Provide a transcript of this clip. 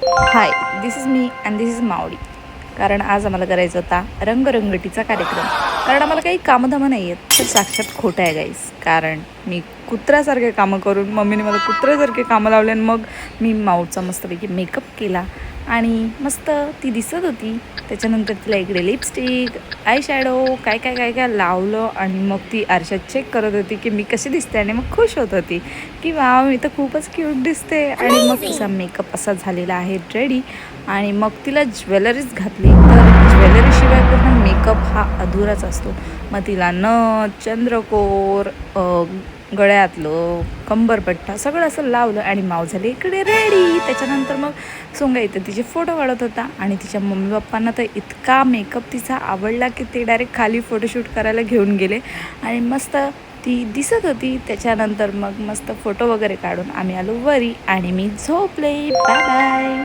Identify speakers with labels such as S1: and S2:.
S1: High, this is me and this is Mavdi. कारण आज आम्हाला करायचा होता रंगरंगटीचा कार्यक्रम. कारण आम्हाला काही कामधामं नाही आहेत, तर साक्षात खोटं आहे गाईस. कारण मी कुत्र्यासारखे कामं करून मम्मीने मला कुत्र्यासारखे कामं लावले आणि मग मी माऊचा मस्तपैकी मेकअप केला आणि मस्त ती दिसत होती. त्याच्यानंतर तिला इकडे लिपस्टिक, आय शॅडो काय काय काय काय लावलं आणि मग ती आरशात चेक करत होती की मी कशी दिसते आणि मग खुश होत होती की वाव मी तर खूपच क्यूट दिसते. आणि मग तिचा मेकअप असा झालेला आहे रेडी. आणि मग तिला ज्वेलरीज घातली, तर ज्वेलरीशिवाय पूर्ण मेकअप हा अधुराच असतो. मग तिला नथ, चंद्रकोर, गळ्यातलं कंबरपट्टा सगळं असं लावलं आणि माव झाली इकडे रेडी. त्याच्यानंतर मग सोंगा इथं तिचे फोटो काढत होता आणि तिच्या मम्मी पप्पांना तर इतका मेकअप तिचा आवडला की ते डायरेक्ट खाली फोटोशूट करायला घेऊन गेले आणि मस्त ती दिसत होती. त्याच्यानंतर मग मस्त फोटो वगैरे काढून आम्ही आलो वरी आणि मी झोपले. Bye bye.